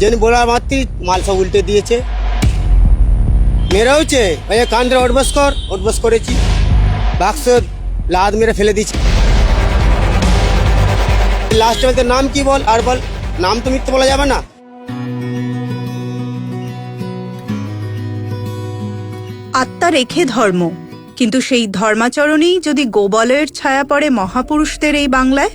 যেন বলার মাত্রই মাল সব উল্টে দিয়েছে, মেরেওছে। ওই কান ধরে ওটবস করেছি, বাক্স লাদ মেরে ফেলে দিয়েছি। লাস্টে বলতে নাম কি বল, আর বল নাম তো মিথ্যে বলা যাবে না। আত্মা রেখে ধর্ম, কিন্তু সেই ধর্মাচরণেই যদি গোবলয়ের ছায়া পড়ে মহাপুরুষদের এই বাংলায়।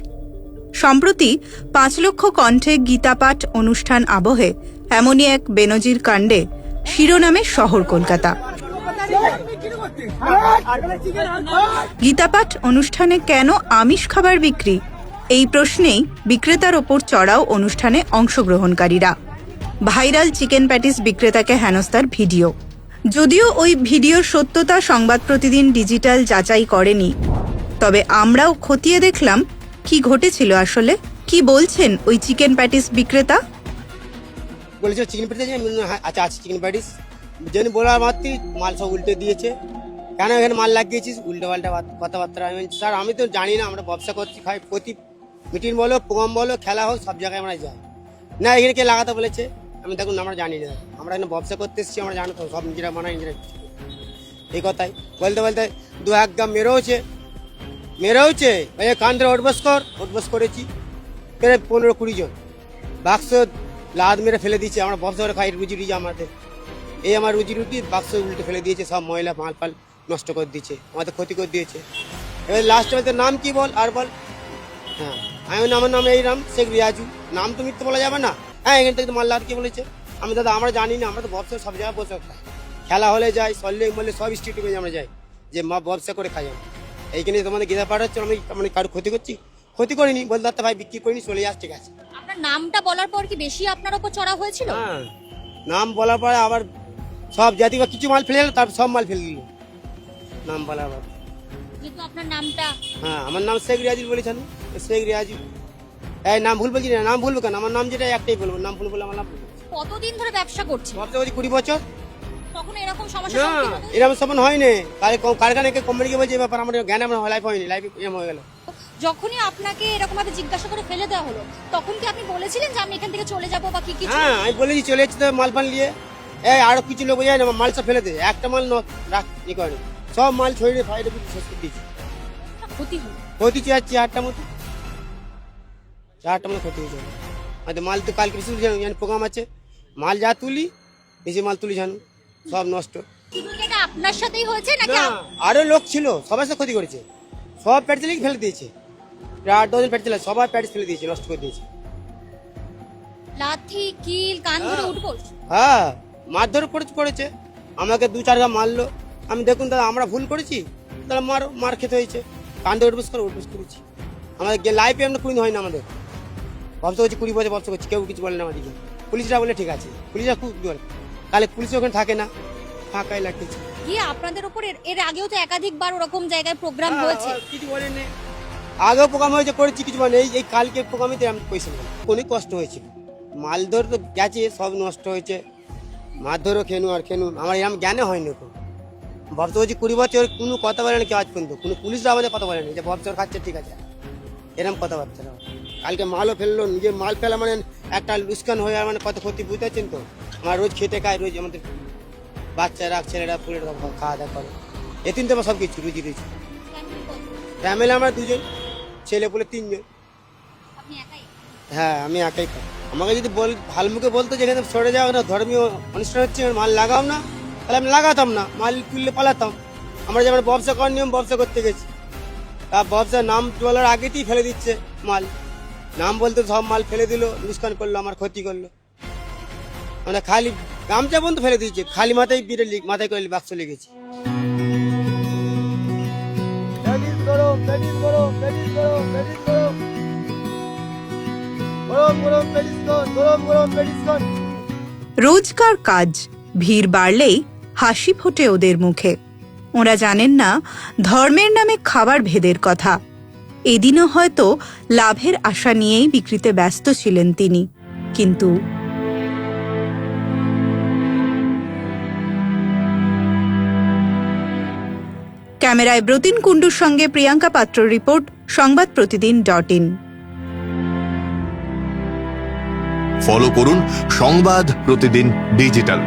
সম্প্রতি 5 লক্ষ কণ্ঠে গীতাপাঠ অনুষ্ঠান আবহে এমনই এক বেনজির কাণ্ডে শিরোনামে শহর কলকাতা। গীতাপাঠ অনুষ্ঠানে কেন আমিষ খাবার বিক্রি, এই প্রশ্নেই বিক্রেতার ওপর চড়াও অনুষ্ঠানে অংশগ্রহণকারীরা। ভাইরাল চিকেন প্যাটিস বিক্রেতাকে হেনস্থার ভিডিও। যদিও ওই ভিডিওর সত্যতা সংবাদ প্রতিদিন ডিজিটাল যাচাই করেনি, তবে আমরাও খতিয়ে দেখলাম কি ঘটেছিল আসলে। কি বলছেন ওই চিকেন প্যাটিস বিক্রেতা? বলেছিল চিকেন প্যাটিস আচ্ছা আছে চিকেন প্যাটিস, যেন বলার মাত্রই মাল সব উল্টে দিয়েছে। কেন এখানে মাল লাগিয়েছিস, উল্টো পাল্টা কথাবার্তা। আমি স্যার আমি তো জানি না, আমরা ব্যবসা করছি, খাই, প্রতি মিটিং বলো, প্রোগ্রাম বলো, খেলা হোক, সব জায়গায় আমরা যাই না। এখানে কে লাগাতে বলেছে আমি দেখুন আমরা জানি না, আমরা এখানে ব্যবসা করতে এসেছি, আমরা জানো তো, সব নিজেরা বানাই নিজেরা। এই কথাই বলতে বলতে 2-1 গ্রাম মেরেওছে। ওই কান ধরে ওটবস করেছি, প্রায় 15-20 জন। বাক্স লাদ মেরে ফেলে দিয়েছে। আমরা ব্যবসা করে খাই, রুজি আমাদের, এই আমার রুজি বাক্স উল্টে ফেলে দিয়েছে, সব ময়লা মাল ফাল নষ্ট করে দিয়েছে, আমাদের ক্ষতি করে দিয়েছে। এবার লাস্টে বলতে নাম কি বল, আর বল। হ্যাঁ আমি আমার নাম এই শেখ রিয়াজু, নাম তো মিথ্যে বলা যাবে না। হ্যাঁ এখান থেকে তো মাল লাদ কে বলেছে, আমি দাদা আমরা জানি না, আমরা তো ব্যবসা সব জায়গায় বসে খাই, খেলা হলে যাই, সল্লে মল্লে সব স্ট্রিটে আমরা যাই, যে মা ব্যবসা করে খাই। এইখানে তোমাদের গীতা পাঠ হচ্ছে, আমি মানে কারো ক্ষতি করিনি, বলতে দাদা ভাই বিক্রি করিনি, চলে যাস, ঠিক আছে। আপনার নামটা বলার পর কি বেশি আপনার উপর চড়া হয়েছিল? হ্যাঁ নাম বলার পরে আবার সব জাতি বা কিছু মাল ফেলে গেল, তারপর সব মাল ফেলে দিল নাম বলার পর। কিন্তু আপনার নামটা? হ্যাঁ আমার নাম শেখ রিয়াজুল বলেছেন, শেখ রিয়াজু। এই নাম ভুল বলছি না, নাম ভুলবো কেন, আমার নাম যেটা একটাই বলবো, নাম ভুল বলে আমার নাম। কতদিন ধরে ব্যবসা করছেন? ব্যবসা করছি 20 বছর। তখন এরকম সমস্যা না এরকম সমান হয়নি, কারখানাকে কোম্পানিকে বলছে ব্যাপার, আমার জ্ঞান আমার লাইফ হয়নি, লাইফ এরকম হয়ে গেল। যখনই আপনাকে এরকম ভাবে জিজ্ঞাসা করে ফেলে দেওয়া হলো, তখন কি আপনি বলেছিলেন যে আমি এখান থেকে চলে যাবো বা কি কিছু? হ্যাঁ আমি বলেছি চলে যাচ্ছি, তো মাল ফাল নিয়ে। এই আরো কিছু লোক যায় না, মাল সব ফেলে দেয়, একটা মাল রাখ ই করে, সব মাল ছড়িয়ে ফাইডে শেষ করে দিয়েছি। ক্ষতি হলো? ক্ষতি চাচ্ছি 4টা মতো, 4টা মতো ক্ষতি হয়েছে। হয়তো মাল তো কালকে শুরু জানো প্রোগ্রাম আছে, মাল যা তুলি বেশি মাল তুলি জানো, সব নষ্ট। শুধু কি এটা আপনার সাথেই হয়েছে নাকি? না আরো লোক ছিল, সবাই সব ক্ষতি করেছে, সব প্যাট চালিয়ে ফেলে দিয়েছে, 8-10 প্যাট চালা সবাই প্যাট ফেলে দিয়েছে, নষ্ট করে দিয়েছে। লাথি কিল কান ধরে উঠবোস? হ্যাঁ মারধর পড়েছে, আমাকে 2-4 গ্রাম মারলো। আমি দেখুন দাদা আমরা ভুল করেছি, তাহলে মার খেতে হয়েছে, কান্দে উঠবস করেছি। আমাদের লাইফে আমরা কোনোদিন হয় না, আমাদের ব্যবসা করছি 20 বছর ব্যবসা করছি, কেউ কিছু বলে না আমাদেরকে। পুলিশরা বলে ঠিক আছে, পুলিশরা খুব বলে, তাহলে পুলিশ ওখানে থাকে না, ফাঁকাই লাগতেছে। কি আপনাদের উপর এর আগেও তো একাধিকবার ওরকম জায়গায় প্রোগ্রাম হয়েছে? কিছু বলেনি, আগেও প্রোগ্রাম হয়েছে, করেছি কিছু মানে এই কালকে প্রোগ্রামে আমি পয়সা অনেক কষ্ট হয়েছে, মালধর তো গেছে, সব নষ্ট হয়েছে, মারধরও খেনু আমার এরকম জ্ঞানে হয়নি। তো ব্যবসা করছি 20 বছর, কোনো কথা বলে না কেউ আজ পর্যন্ত, কোনো পুলিশরা আমাদের কথা বলেনি যে ব্যবসা খাচ্ছে ঠিক আছে, এরকম কথাবার্তা। কালকে মালও ফেললো, নিজের মাল ফেলা মানে একটা লুস্কান হয়ে মানে কত ক্ষতি, বুঝতে পারছেন তো। আমার রোজ খেতে খায়, রোজ আমাদের বাচ্চারা ছেলেরা পুলেরা খাওয়া দাওয়া করে, এতিন তো সব কিছু রুজি ফ্যামিলি আমার 2 জন, ছেলে পুলে 3 জন। আপনি একাই? হ্যাঁ আমি একাই খাই। আমাকে যদি ভালো মুখে বলতো যেখানে সরে যাও না, ধর্মীয় অনুষ্ঠান হচ্ছে মাল লাগাও না, তাহলে আমি লাগাতাম না, মাল তুললে পালাতাম। আমরা যেমন ব্যবসা করার নিয়ম ব্যবসা করতে গেছি, তা ব্যবসার নাম বলার আগেতেই ফেলে দিচ্ছে মাল, নাম বলতে সব মাল ফেলে দিল, লুস্কান করলো, আমার ক্ষতি করলো। আমরা খালি গামছা বন্ধ ফেলে দিয়েছে, খালি মাথায় মাথায় করে বাক্স লেগেছে। রোজকার কাজ, ভিড় বাড়লেই হাসি ফোটে ওদের মুখে। ওরা জানেন না ধর্মের নামে খাবার ভেদের কথা। এদিনও হয়তো লাভের আশা নিয়েই বিক্রিতে ব্যস্ত ছিলেন তিনি, কিন্তু ক্যামেরায় ব্রতিন কুণ্ডুর সঙ্গে প্রিয়াঙ্কা পাত্র রিপোর্ট, সংবাদ প্রতিদিন.in। ফলো করুন সংবাদ প্রতিদিন ডিজিটাল।